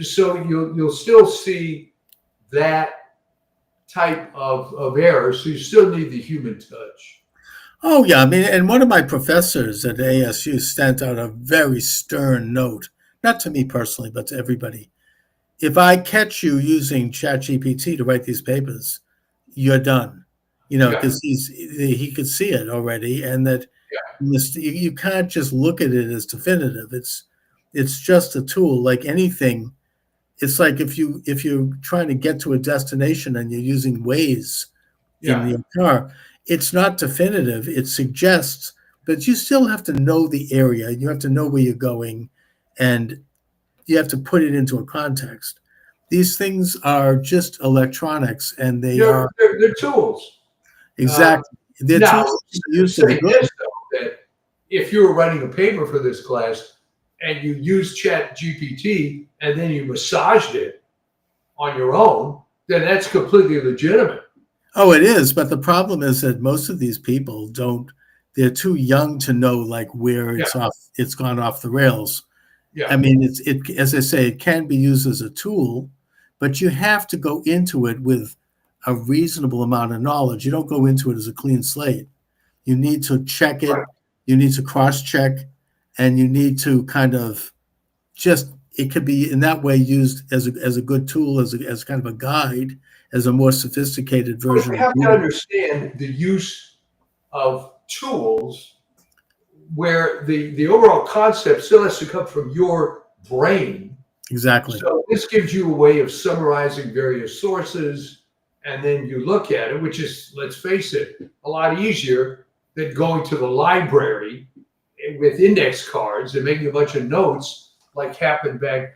So you'll still see that type of error. So you still need the human touch. Oh yeah, I mean, and one of my professors at ASU sent out a very stern note, not to me personally, but to everybody. If I catch you using ChatGPT to write these papers, you're done. Because he could see it already, and that. You can't just look at it as definitive. It's just a tool, like anything. It's like if you're trying to get to a destination and you're using Waze in your car, it's not definitive. It suggests, but you still have to know the area. You have to know where you're going, and you have to put it into a context. These things are just electronics, and they're tools. Exactly. They're tools used to be good. That if you were writing a paper for this class and you used ChatGPT and then you massaged it on your own, then that's completely legitimate. Oh, it is. But the problem is that most of these people they're too young to know where it's gone off the rails. Yeah. I mean, as I say, it can be used as a tool, but you have to go into it with a reasonable amount of knowledge. You don't go into it as a clean slate. You need to check it. Right. You need to cross-check, and you need to kind of it could be in that way used as a good tool, as kind of a guide, as a more sophisticated version. You have to understand the use of tools where the overall concept still has to come from your brain. Exactly. So this gives you a way of summarizing various sources, and then you look at it, which is, let's face it, a lot easier than going to the library with index cards and making a bunch of notes like happened back,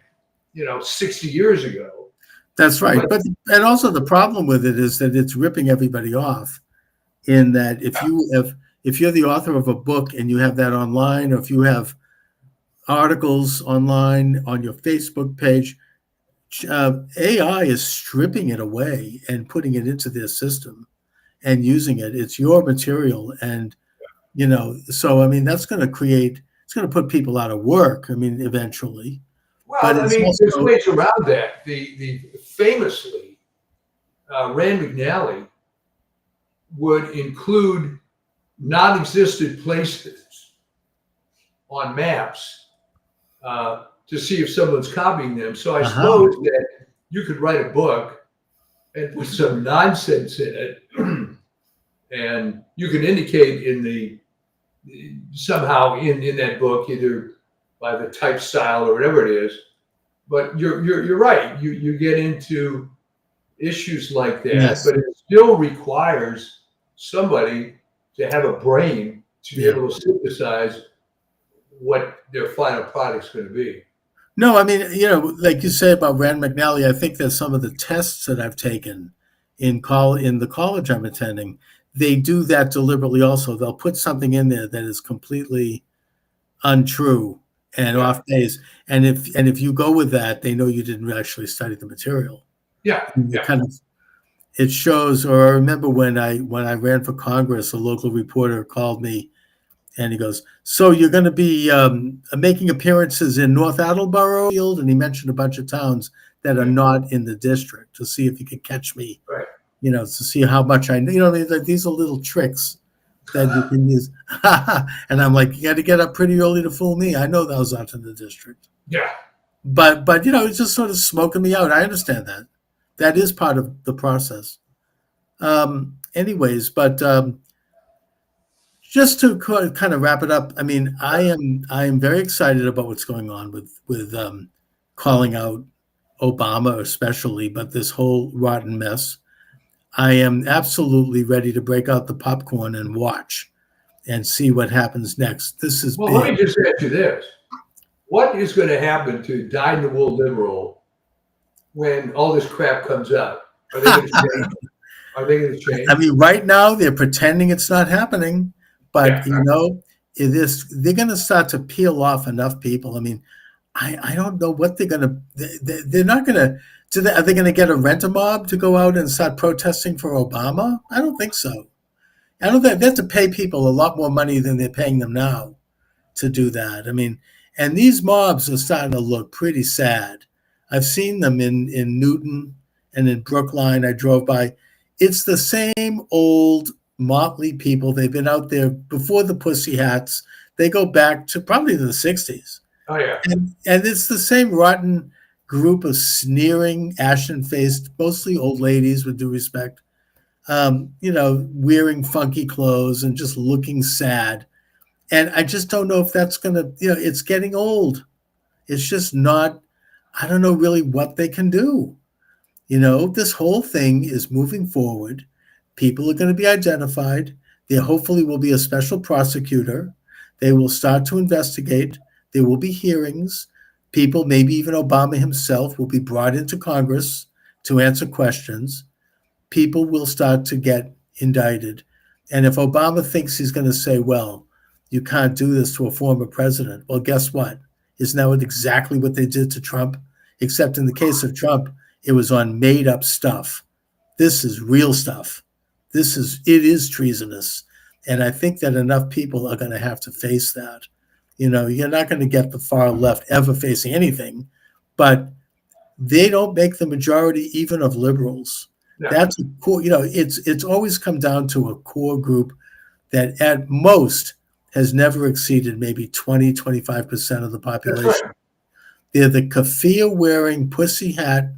60 years ago. That's right. But And also the problem with it is that it's ripping everybody off. In that if you're the author of a book and you have that online, or if you have articles online on your Facebook page, AI is stripping it away and putting it into their system and using it. It's your material, and so I mean that's going to it's going to put people out of work. I mean, eventually, but well, I it's mean, there's also ways around that. The famously Rand McNally would include non-existent places on maps to see if someone's copying them. So I suppose that you could write a book and put some nonsense in it, and you can indicate somehow in that book, either by the type style or whatever it is. But you're right. You get into issues like that, yes, but it still requires somebody to have a brain to be able to synthesize what their final product's going to be. no, I mean like you said about Rand McNally, I think that some of the tests that I've taken in the college I'm attending, they do that deliberately. Also, they'll put something in there that is completely untrue and off base, and if you go with that, they know you didn't actually study the material. Yeah, Kind of, it shows. Or I remember when I ran for Congress, a local reporter called me and he goes, "So you're going to be making appearances in North Attleboro Field?" And he mentioned a bunch of towns that are not in the district to see if he could catch me, right. to see how much I know. I mean, like, these are little tricks that you can use. And I'm like, you got to get up pretty early to fool me. I know those aren't in the district. Yeah. But it's just sort of smoking me out. I understand that. That is part of the process. Anyways, but just to kind of wrap it up, I mean, I am very excited about what's going on with calling out Obama especially, but this whole rotten mess. I am absolutely ready to break out the popcorn and watch and see what happens next. This is Well, big. let me just ask you this. What is going to happen to dyed-in-the-wool liberal when all this crap comes out? Are they going to change? Are they going to change? I mean, right now they're pretending it's not happening, but they're going to start to peel off enough people. I mean, I don't know what they're going to. They're not going to. Are they going to get a rent-a-mob to go out and start protesting for Obama? I don't think so. I don't think they have to pay people a lot more money than they're paying them now to do that. I mean, and these mobs are starting to look pretty sad. I've seen them in Newton and in Brookline. I drove by. It's the same old motley people. They've been out there before the Pussy Hats. They go back to probably the 60s. Oh, yeah. And it's the same rotten group of sneering, ashen-faced, mostly old ladies, with due respect, wearing funky clothes and just looking sad. And I just don't know if that's going to, it's getting old. It's just not, I don't know really what they can do. This whole thing is moving forward. People are going to be identified. There hopefully will be a special prosecutor. They will start to investigate. There will be hearings. People, maybe even Obama himself, will be brought into Congress to answer questions. People will start to get indicted. And if Obama thinks he's going to say, well, you can't do this to a former president, well, guess what? Isn't that exactly what they did to Trump? Except in the case of Trump, it was on made-up stuff. This is real stuff. It is treasonous. And I think that enough people are going to have to face that. You're not going to get the far left ever facing anything, but they don't make the majority even of liberals. No. That's a core, it's always come down to a core group that at most has never exceeded maybe 20, 25% of the population. Right. They're the keffiyeh wearing, pussy hat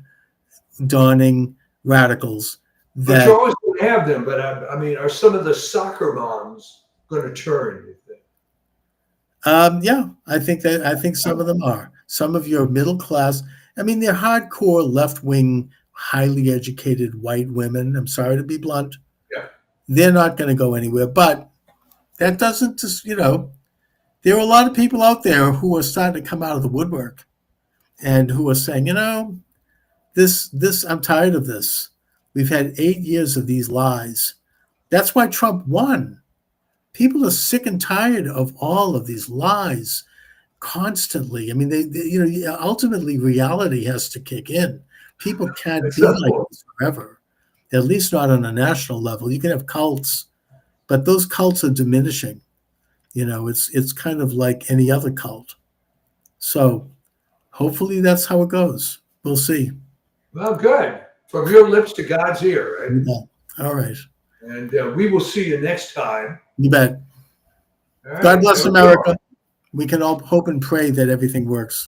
donning radicals. But you're always going to have them. But I mean, are some of the soccer moms going to turn? Yeah, I think some of them are. Some of your middle class. I mean, they're hardcore left-wing, highly educated white women. I'm sorry to be blunt. Yeah. They're not going to go anywhere. But that doesn't just, there are a lot of people out there who are starting to come out of the woodwork. and who are saying, this I'm tired of this. We've had 8 years of these lies. That's why Trump won. People are sick and tired of all of these lies constantly. I mean, ultimately reality has to kick in. People can't That's be not like cool. this forever, at least not on a national level. You can have cults, but those cults are diminishing. It's kind of like any other cult. So hopefully that's how it goes. We'll see. Well, good. From your lips to God's ear, right? You bet. All right. And we will see you next time. You bet. All right. God bless Have a good one. America. We can all hope and pray that everything works.